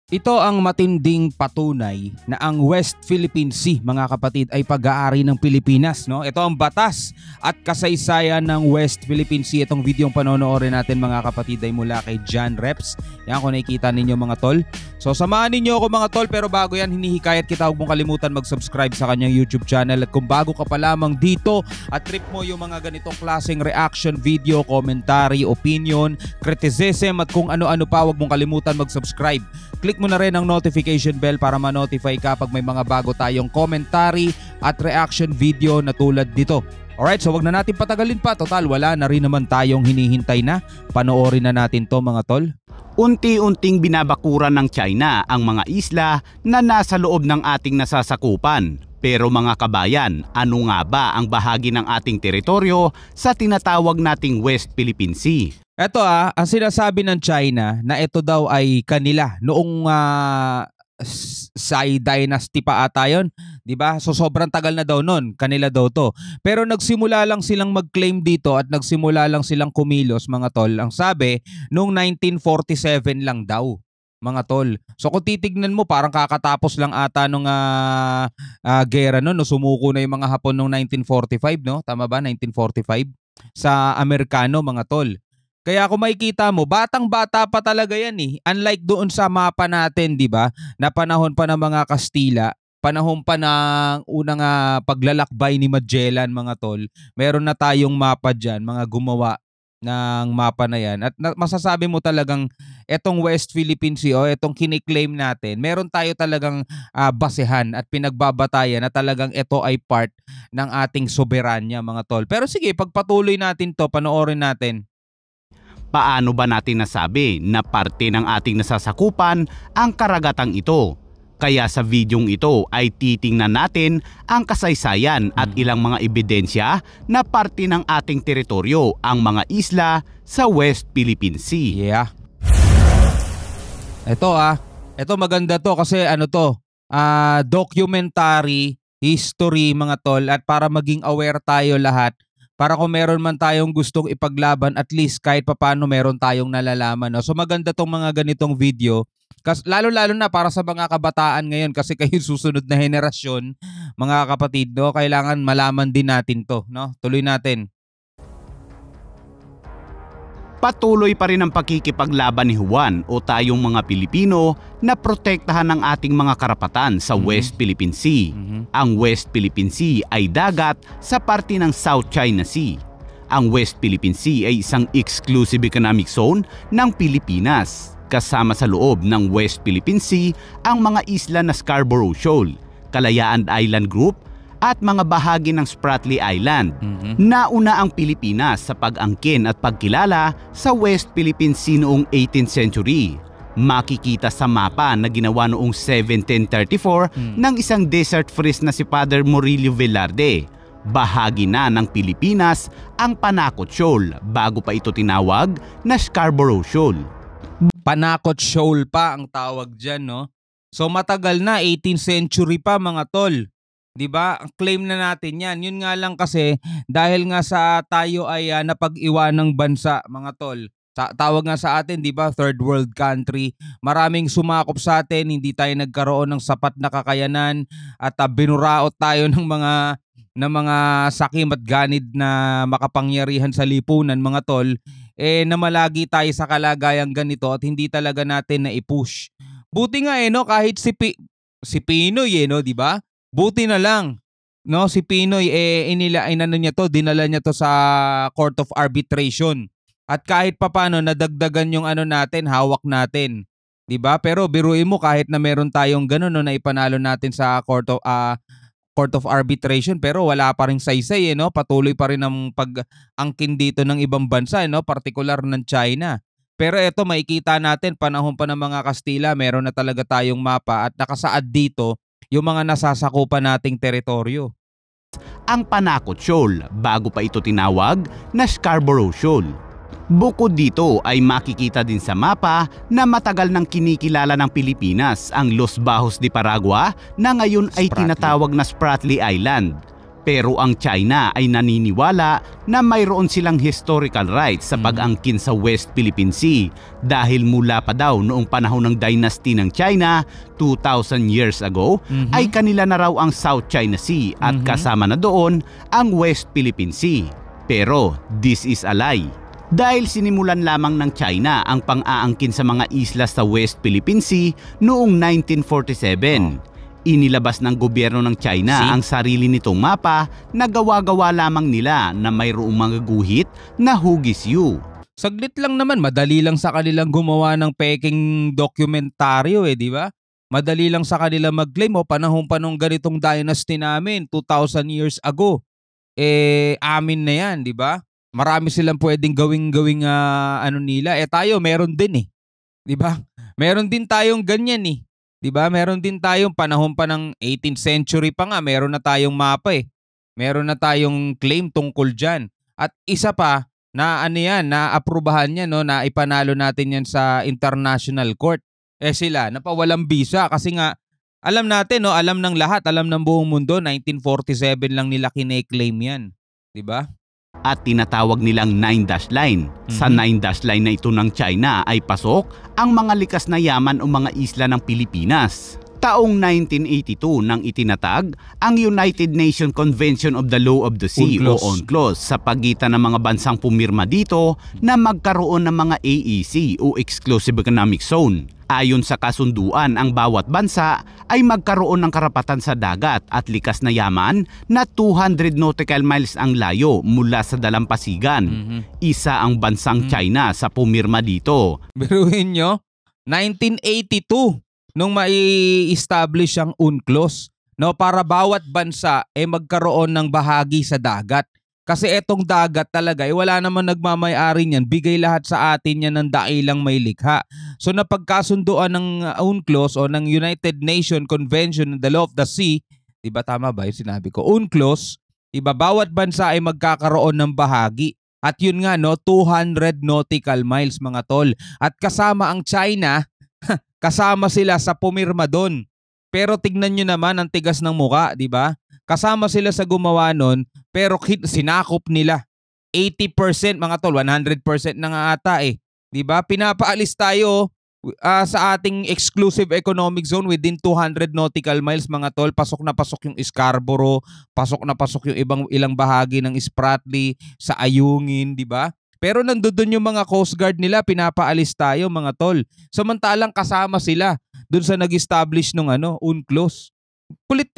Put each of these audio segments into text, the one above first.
Ito ang matinding patunay na ang West Philippine Sea, mga kapatid, ay pag-aari ng Pilipinas. No? Ito ang batas at kasaysayan ng West Philippine Sea. Itong video ang panonoorin natin, mga kapatid, ay mula kay John Reps. Yan, kung nakikita ninyo, mga tol. So samahan ninyo ako, mga tol, pero bago yan, hinihikayat kita, huwag mong kalimutan mag-subscribe sa kanyang YouTube channel. At kung bago ka pa lamang dito at trip mo yung mga ganitong klaseng reaction video, commentary, opinion, criticism at kung ano-ano pa, huwag mong kalimutan mag-subscribe. Click mo na rin ang notification bell para ma-notify ka pag may mga bago tayong commentary at reaction video na tulad dito. Alright, so wag na natin patagalin pa. Total, wala na rin naman tayong hinihintay na. Panoorin na natin to, mga tol. Unti-unting binabakuran ng China ang mga isla na nasa loob ng ating nasasakupan. Pero mga kabayan, ano nga ba ang bahagi ng ating teritoryo sa tinatawag nating West Philippine Sea? Ito ang sinasabi ng China na ito daw ay kanila noong Sai Dynasty pa ata yun, di ba? So sobrang tagal na daw nun, kanila daw to. Pero nagsimula lang silang mag-claim dito at nagsimula lang silang kumilos, mga tol. Ang sabi, noong 1947 lang daw, mga tol. So kung titignan mo, parang kakatapos lang ata nung gera no, sumuko na yung mga Hapon noong 1945, no? Tama ba? 1945 sa Amerikano, mga tol. Kaya kung makikita mo, batang-bata pa talaga yan eh. Unlike doon sa mapa natin, di ba? Na panahon pa ng mga Kastila, panahon pa ng unang paglalakbay ni Magellan, mga tol. Meron na tayong mapa dyan, mga gumawa ng mapa na yan. At masasabi mo talagang etong West Philippine Sea o etong kiniklaim natin, meron tayo talagang basehan at pinagbabatayan na talagang ito ay part ng ating soberanya, mga tol. Pero sige, pagpatuloy natin to, panoorin natin. Paano ba natin nasabi na parte ng ating nasasakupan ang karagatang ito? Kaya sa videong ito ay titingnan natin ang kasaysayan at ilang mga ebidensya na parte ng ating teritoryo ang mga isla sa West Philippine Sea. Yeah. Ito maganda to kasi ano to, documentary, history, mga tol, at para maging aware tayo lahat. Para kung meron man tayong gustong ipaglaban, at least kahit papano meron tayong nalalaman. No? So maganda tong mga ganitong video. Lalo-lalo na para sa mga kabataan ngayon kasi kayo susunod na henerasyon, mga kapatid. No? Kailangan malaman din natin to. No? Tuloy natin. Patuloy pa rin ang pakikipaglaban ni Juan o tayong mga Pilipino na protektahan ang ating mga karapatan sa West Philippine Sea. Ang West Philippine Sea ay dagat sa parte ng South China Sea. Ang West Philippine Sea ay isang exclusive economic zone ng Pilipinas. Kasama sa loob ng West Philippine Sea ang mga isla na Scarborough Shoal, Kalayaan Island Group, at mga bahagi ng Spratly Island. Nauna ang Pilipinas sa pag-angkin at pagkilala sa West Philippine Sea noong 18th century. Makikita sa mapa na ginawa noong 1734 ng isang desert priest na si Father Murillo Velarde. Bahagi na ng Pilipinas ang Panakot Shoal bago pa ito tinawag na Scarborough Shoal. Panakot Shoal pa ang tawag dyan, no? So matagal na, 18th century pa, mga tol. 'Di ba? Ang claim na natin 'yan. Yun nga lang kasi dahil nga sa tayo ay napag-iwanang bansa, mga tol. Tawag nga sa atin, 'di ba? Third world country. Maraming sumakop sa atin, hindi tayo nagkaroon ng sapat na kakayanan at binuraot tayo ng mga sakim at ganid na makapangyarihan sa lipunan, mga tol. Namalagi tayo sa kalagayang ganito at hindi talaga natin na i-push. Buti nga no, kahit si Pinoy no, 'di ba? Buti na lang, no, si Pinoy dinala niya to sa Court of Arbitration. At kahit papaano nadagdagan yung natin, hawak natin. 'Di ba? Pero biruin mo, kahit na meron tayong gano'n no, na ipanalo natin sa Court of Arbitration, pero wala pa ring saysay no. Patuloy pa rin ang pag-angkin dito ng ibang bansa, no, partikular ng China. Pero ito makikita natin, panahon pa ng mga Kastila, meron na talaga tayong mapa at nakasaad dito yung mga nasasakupan nating teritoryo. Ang Panakot Shoal bago pa ito tinawag na Scarborough Shoal. Bukod dito ay makikita din sa mapa na matagal nang kinikilala ng Pilipinas ang Los Bajos de Paragua na ngayon ay tinatawag na Spratly Island. Pero ang China ay naniniwala na mayroon silang historical rights sa pag-angkin sa West Philippine Sea dahil mula pa daw noong panahon ng dynasty ng China 2,000 years ago ay kanila na raw ang South China Sea at kasama na doon ang West Philippine Sea. Pero this is a lie. Dahil sinimulan lamang ng China ang pang-aangkin sa mga isla sa West Philippine Sea noong 1947. Inilabas ng gobyerno ng China ang sarili nitong mapa na gawa-gawa lamang nila na mayroong mga guhit na Hugis-yu. Saglit lang naman, madali lang sa kanilang gumawa ng peking dokumentaryo di ba? Madali lang sa kanila mag-claim panahon pa nung ganitong dynasty namin 2,000 years ago. Amin na yan, di ba? Marami silang pwedeng gawing nila. Tayo meron din di ba? Meron din tayong ganyan 'Di ba? Meron din tayong panahon pa ng 18th century pa nga, meron na tayong mapa Meron na tayong claim tungkol diyan. At isa pa na naaprubahan niya na ipanalo natin yan sa international court. Sila napawalang bisa kasi nga alam natin alam ng lahat, alam ng buong mundo 1947 lang nila kine-claim yan, 'di ba? At tinatawag nilang 9-dash line. Sa 9-dash line na ito ng China ay pasok ang mga likas na yaman o mga isla ng Pilipinas. Taong 1982 nang itinatag ang United Nations Convention of the Law of the Sea o UNCLOS sa pagitan ng mga bansang pumirma dito na magkaroon ng mga AEZ o Exclusive Economic Zone. Ayon sa kasunduan, ang bawat bansa ay magkaroon ng karapatan sa dagat at likas na yaman na 200 nautical miles ang layo mula sa dalampasigan. Isa ang bansang China sa pumirma dito. Biruin nyo, 1982 nung mai-establish ang UNCLOS para bawat bansa magkaroon ng bahagi sa dagat. Kasi etong dagat talaga, wala naman nagmamay-ari niyan. Bigay lahat sa atin yan ng dailang may likha. So napagkasunduan ng UNCLOS o ng United Nations Convention on the Law of the Sea, diba tama ba yung sinabi ko? UNCLOS, diba bawat bansa ay magkakaroon ng bahagi. At yun nga 200 nautical miles mga tol. At kasama ang China, kasama sila sa pumirma doon. Pero tignan nyo naman ang tigas ng muka, diba? Kasama sila sa gumawa nun, pero sinakop nila. 80% mga tol, 100% na nga ata Diba? Pinapaalis tayo sa ating exclusive economic zone within 200 nautical miles mga tol. Pasok na pasok yung Scarborough, pasok na pasok yung ilang bahagi ng Spratly, sa Ayungin, diba? Pero nandoon yung mga Coast Guard nila, pinapaalis tayo mga tol. Samantalang kasama sila dun sa nag-establish nung UNCLOS. Kulit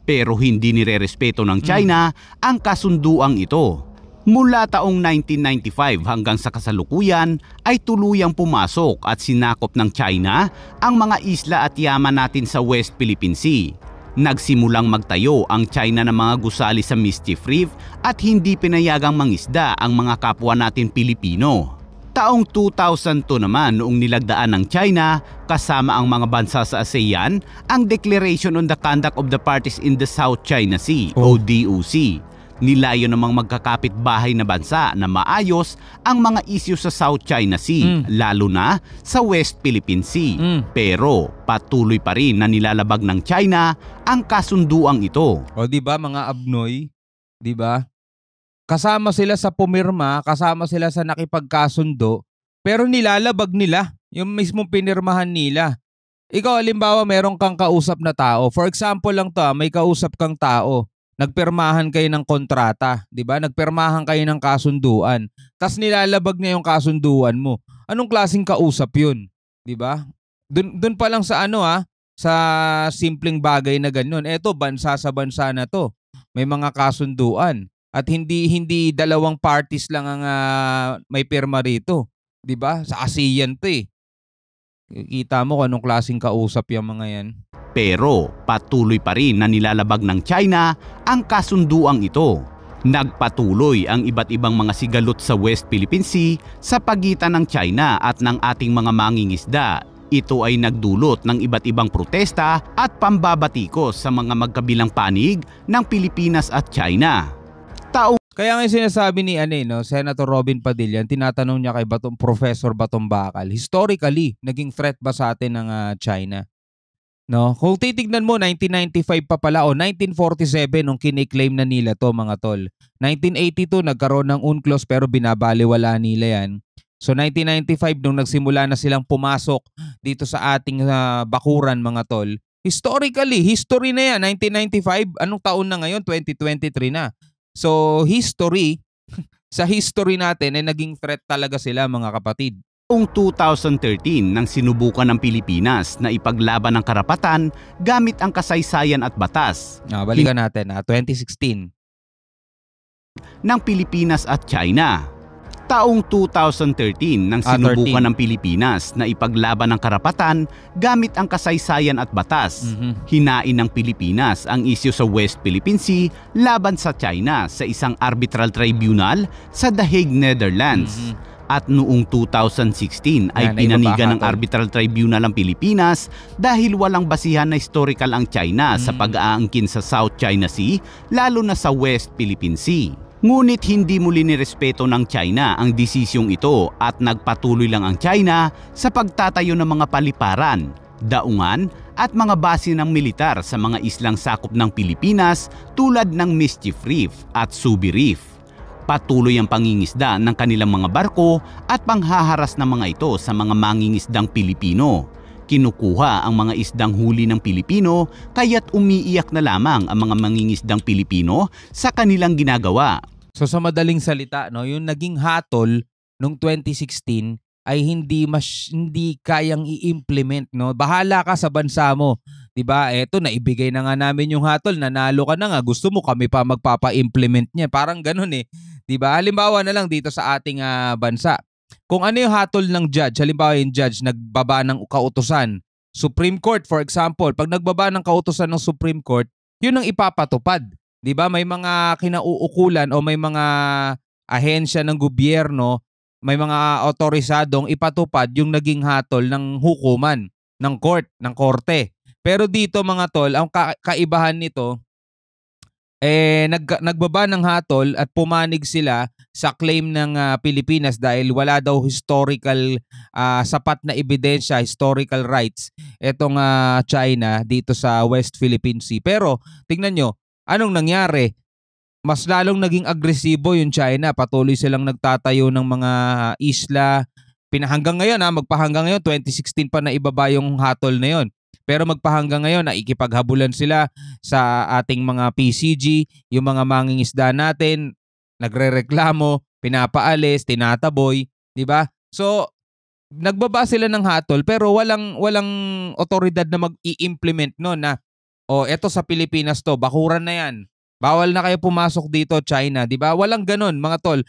Pero hindi nirerespeto ng China ang kasunduang ito. Mula taong 1995 hanggang sa kasalukuyan ay tuluyang pumasok at sinakop ng China ang mga isla at yaman natin sa West Philippine Sea. Nagsimulang magtayo ang China ng mga gusali sa Mischief Reef at hindi pinayagang mangisda ang mga kapwa natin Pilipino. Taong 2002 naman noong nilagdaan ng China kasama ang mga bansa sa ASEAN ang Declaration on the Conduct of the Parties in the South China Sea o DOC. Nilayo namang magkakapit-bahay na bansa na maayos ang mga isyu sa South China Sea, lalo na sa West Philippine Sea. Pero patuloy pa rin na nilalabag ng China ang kasunduang ito. O diba mga abnoy, diba? Kasama sila sa pumirma, kasama sila sa nakipagkasundo, pero nilalabag nila yung mismong pinirmahan nila. Ikaw, halimbawa, meron kang kausap na tao. For example lang to, may kausap kang tao. Nagpirmahan kayo ng kontrata, di ba? Nagpirmahan kayo ng kasunduan. Tapos nilalabag niya yung kasunduan mo. Anong klaseng kausap yun? Di ba? Dun pa lang sa sa simpleng bagay na ganun. Eto, bansa sa bansa na to. May mga kasunduan. At hindi dalawang parties lang ang may pirma rito. 'Di ba? Sa ASEAN 'to Kita mo kung anong klaseng kausap yung mga yan. Pero patuloy pa rin na nilalabag ng China ang kasunduang ito. Nagpatuloy ang iba't ibang mga sigalot sa West Philippine Sea sa pagitan ng China at ng ating mga mangingisda. Ito ay nagdulot ng iba't ibang protesta at pambabatikos sa mga magkabilang panig ng Pilipinas at China. Kaya nga sinasabi ni Senator Robin Padilla, tinatanong niya kay Professor Batong Bakal, historically, naging threat ba sa atin ng China? No? Kung titignan mo, 1995 pa pala o 1947 nung kiniklaim na nila to mga tol. 1982 nagkaroon ng UNCLOS pero binabaliwala nila yan. So 1995 nung nagsimula na silang pumasok dito sa ating bakuran mga tol. Historically, history na yan. 1995, anong taon na ngayon? 2023 na. So history, sa history natin ay naging threat talaga sila mga kapatid. Noong 2013 nang sinubukan ng Pilipinas na ipaglaban ang karapatan gamit ang kasaysayan at batas. Balikan natin, 2016. Ng Pilipinas at China. Taong 2013 nang sinubukan ng Pilipinas na ipaglaban ang karapatan gamit ang kasaysayan at batas. Hinain ng Pilipinas ang isyu sa West Philippine Sea laban sa China sa isang arbitral tribunal sa The Hague, Netherlands. At noong 2016 ay pinanigan ng arbitral tribunal ang Pilipinas dahil walang basihan na historical ang China sa pag-aangkin sa South China Sea, lalo na sa West Philippine Sea. Ngunit hindi muli nirespeto ng China ang desisyong ito at nagpatuloy lang ang China sa pagtatayo ng mga paliparan, daungan at mga base ng militar sa mga islang sakop ng Pilipinas tulad ng Mischief Reef at Subi Reef. Patuloy ang pangingisda ng kanilang mga barko at panghaharas ng mga ito sa mga mangingisdang Pilipino. Kinukuha ang mga isdang huli ng Pilipino kaya't umiiyak na lamang ang mga mangingisdang Pilipino sa kanilang ginagawa. So sa madaling salita, no, yung naging hatol nung 2016 ay hindi kayang i-implement, no. Bahala ka sa bansa mo. 'Di ba? Eto, naibigay na nga namin yung hatol, nanalo ka na nga, gusto mo kami pa magpapa-implement niya. Parang ganoon eh. 'Di ba? Halimbawa na lang dito sa ating bansa. Kung ano yung hatol ng judge, halimbawa yung judge nagbaba ng kautusan, Supreme Court for example, pag nagbaba ng kautusan ng Supreme Court, yun ang ipapatupad. 'Di ba? May mga kinauukulan o may mga ahensya ng gobyerno, may mga otorisadong ipatupad yung naging hatol ng hukuman, ng court, ng korte. Pero dito mga tol, ang kaibahan nito, nagbaba ng hatol at pumanig sila sa claim ng Pilipinas dahil wala daw historical sapat na ebidensya, historical rights etong China dito sa West Philippine Sea. Pero tingnan nyo, anong nangyari? Mas lalong naging agresibo yung China. Patuloy silang nagtatayo ng mga isla. Hanggang ngayon, magpahanggang ngayon, 2016 pa na ibaba yung hatol na yon. Pero magpahanggang ngayon, nakikipaghabulan sila sa ating mga PCG, yung mga mangingisda natin, nagrereklamo, pinapaalis, tinataboy, di ba? So, nagbaba sila ng hatol pero walang otoridad na mag-i-implement no na eto sa Pilipinas to, bakuran na yan. Bawal na kayo pumasok dito, China, di ba? Walang ganun, mga tol.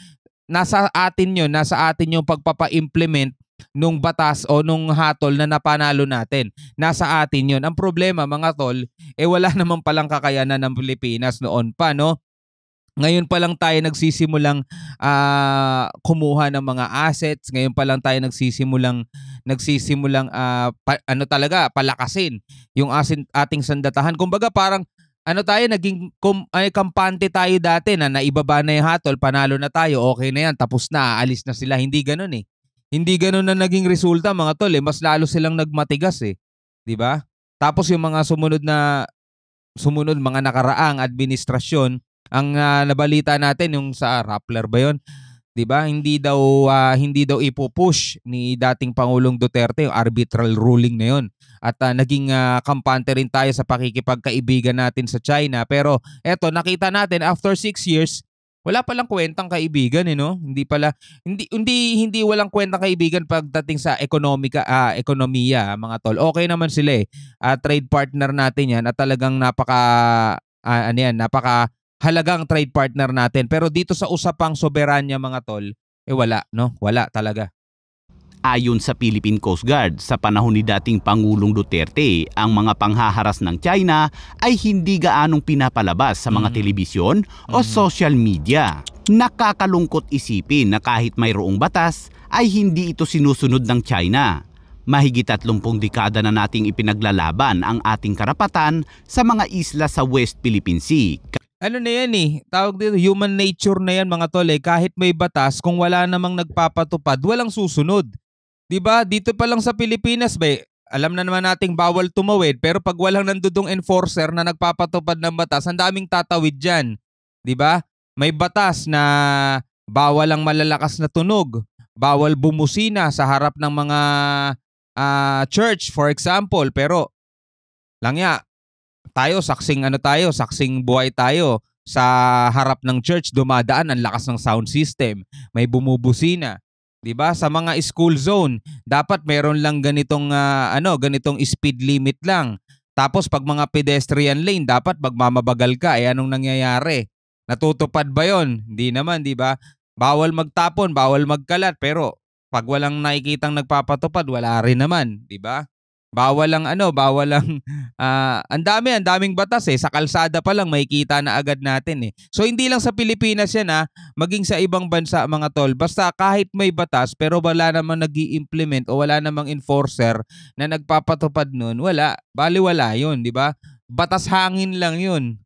Nasa atin yun, nasa atin yung pagpapa-implement nung batas o nung hatol na napanalo natin. Nasa atin yun. Ang problema, mga tol, wala naman palang kakayanan ng Pilipinas noon pa, no? Ngayon pa lang tayo nagsisimulang kumuha ng mga assets. Ngayon pa lang tayo nagsisimulang palakasin yung ating sandatahan. Kumbaga parang naging kampante tayo dati na naibaba na yung hatol, panalo na tayo, okay na yan, tapos na, aalis na sila. Hindi ganun eh. Hindi ganun na naging resulta mga tol mas lalo silang nagmatigas eh. 'Di ba? Tapos yung mga sumunod mga nakaraang administrasyon, ang nabalita natin yung sa Rappler ba 'yon? 'Di ba? Hindi daw ipupush ni dating Pangulong Duterte yung arbitral ruling na 'yon. At naging kampante rin tayo sa pakikipagkaibigan natin sa China. Pero eto, nakita natin after 6 years, wala palang kwentang kaibigan no? Hindi walang kwentang kaibigan pagdating sa ekonomiya, mga tol. Okay naman sila eh. Trade partner natin 'yan at talagang napakahalagang trade partner natin. Pero dito sa usapang soberanya, mga tol, wala, no? Wala talaga. Ayon sa Philippine Coast Guard, sa panahon ni dating Pangulong Duterte, ang mga panghaharas ng China ay hindi gaanong pinapalabas sa mga telebisyon o social media. Nakakalungkot isipin na kahit mayroong batas, ay hindi ito sinusunod ng China. Mahigit 30 dekada na nating ipinaglalaban ang ating karapatan sa mga isla sa West Philippine Sea. Ano na yan eh, tawag dito, human nature na yan, mga tol. Kahit may batas, kung wala namang nagpapatupad, walang susunod. 'Di ba? Dito pa lang sa Pilipinas, alam na naman nating bawal tumawid, pero pag walang nandudong enforcer na nagpapatupad ng batas, ang daming tatawid dyan. 'Di ba? May batas na bawal ang malalakas na tunog, bawal bumusina sa harap ng mga church, for example. Pero langya, tayo, saksing buhay tayo. Sa harap ng church, dumadaan ang lakas ng sound system. May bumubusina. 'Di ba? Sa mga school zone, dapat meron lang ganitong speed limit lang. Tapos pag mga pedestrian lane, dapat magmamabagal ka. Anong nangyayari? Natutupad ba 'yon? Hindi naman, 'di ba? Bawal magtapon, bawal magkalat, pero pag walang nakikitang nagpapatupad, wala rin naman, 'di ba? Bawal ang ang daming batas sa kalsada pa lang makikita na agad natin So hindi lang sa Pilipinas yan maging sa ibang bansa mga tol. Basta kahit may batas pero wala namang nag-i-implement o wala namang enforcer na nagpapatupad nun, baliwala yun, di ba? Batas hangin lang yun.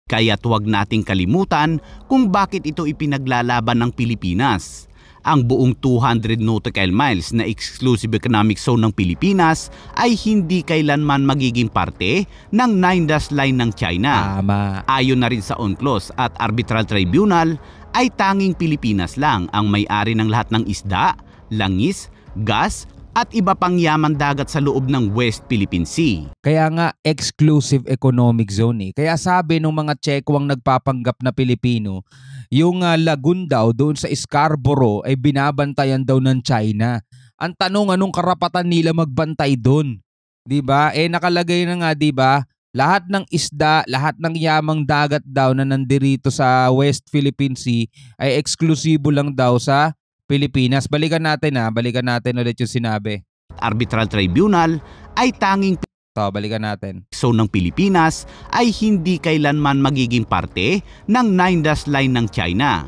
Kaya't huwag nating kalimutan kung bakit ito ipinaglalaban ng Pilipinas. Ang buong 200 nautical miles na exclusive economic zone ng Pilipinas ay hindi kailanman magiging parte ng 9-dash line ng China. Tama. Ayon na rin sa UNCLOS at Arbitral Tribunal, ay tanging Pilipinas lang ang may-ari ng lahat ng isda, langis, gas, at iba pang yaman dagat sa loob ng West Philippine Sea. Kaya nga exclusive economic zone Kaya sabi ng mga Tsekwang nagpapanggap na Pilipino, yung lagoon daw doon sa Scarborough ay binabantayan daw ng China. Ang tanong, anong karapatan nila magbantay doon? 'Di ba? Nakalagay na nga, 'di ba? Lahat ng isda, lahat ng yamang dagat daw na nandirito sa West Philippine Sea ay eksklusibo lang daw sa Pilipinas. Balikan natin ulit yung sinabi. Arbitral Tribunal ay tanging balikan natin. zone ng Pilipinas ay hindi kailanman magiging parte ng 9-dash line ng China.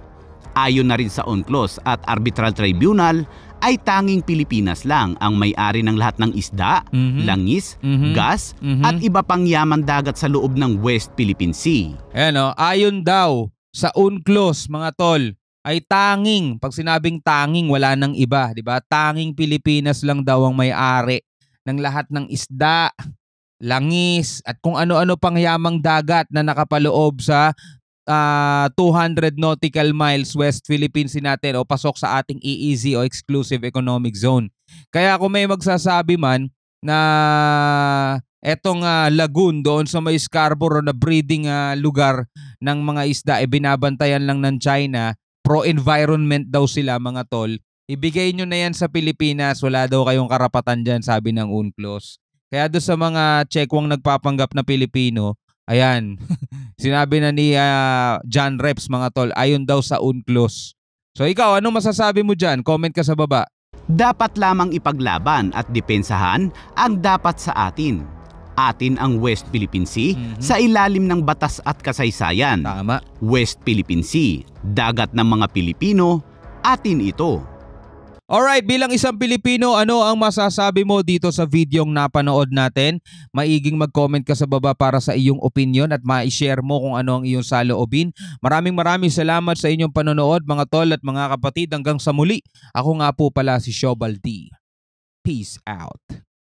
Ayon na rin sa UNCLOS at Arbitral Tribunal, ay tanging Pilipinas lang ang may-ari ng lahat ng isda, langis, gas, at iba pang yaman dagat sa loob ng West Philippine Sea. Ayon daw sa UNCLOS mga tol, ay tanging, pag sinabing tanging, wala nang iba, di ba? Tanging Pilipinas lang daw ang may-ari ng lahat ng isda, langis, at kung ano-ano pang yamang dagat na nakapaloob sa 200 nautical miles West Philippine Sea natin o pasok sa ating EEZ o Exclusive Economic Zone. Kaya kung may magsasabi man na etong lagoon doon sa may Scarborough na breeding lugar ng mga isda binabantayan lang ng China, pro-environment daw sila mga tol, ibigay nyo na yan sa Pilipinas, wala daw kayong karapatan dyan, sabi ng UNCLOS. Kaya doon sa mga Tsekwang nagpapanggap na Pilipino, ayan, sinabi na ni John Reps mga tol, ayon daw sa UNCLOS. So ikaw, anong masasabi mo dyan? Comment ka sa baba. Dapat lamang ipaglaban at depensahan ang dapat sa atin. Atin ang West Philippine Sea sa ilalim ng batas at kasaysayan. Tama. West Philippine Sea, dagat ng mga Pilipino, atin ito. Alright, bilang isang Pilipino, ano ang masasabi mo dito sa videong napanood natin? Maiging mag-comment ka sa baba para sa iyong opinion at ma-share mo kung ano ang iyong saloobin. Maraming salamat sa inyong panonood mga tol at mga kapatid. Hanggang sa muli, ako nga po pala si Shobal D. Peace out.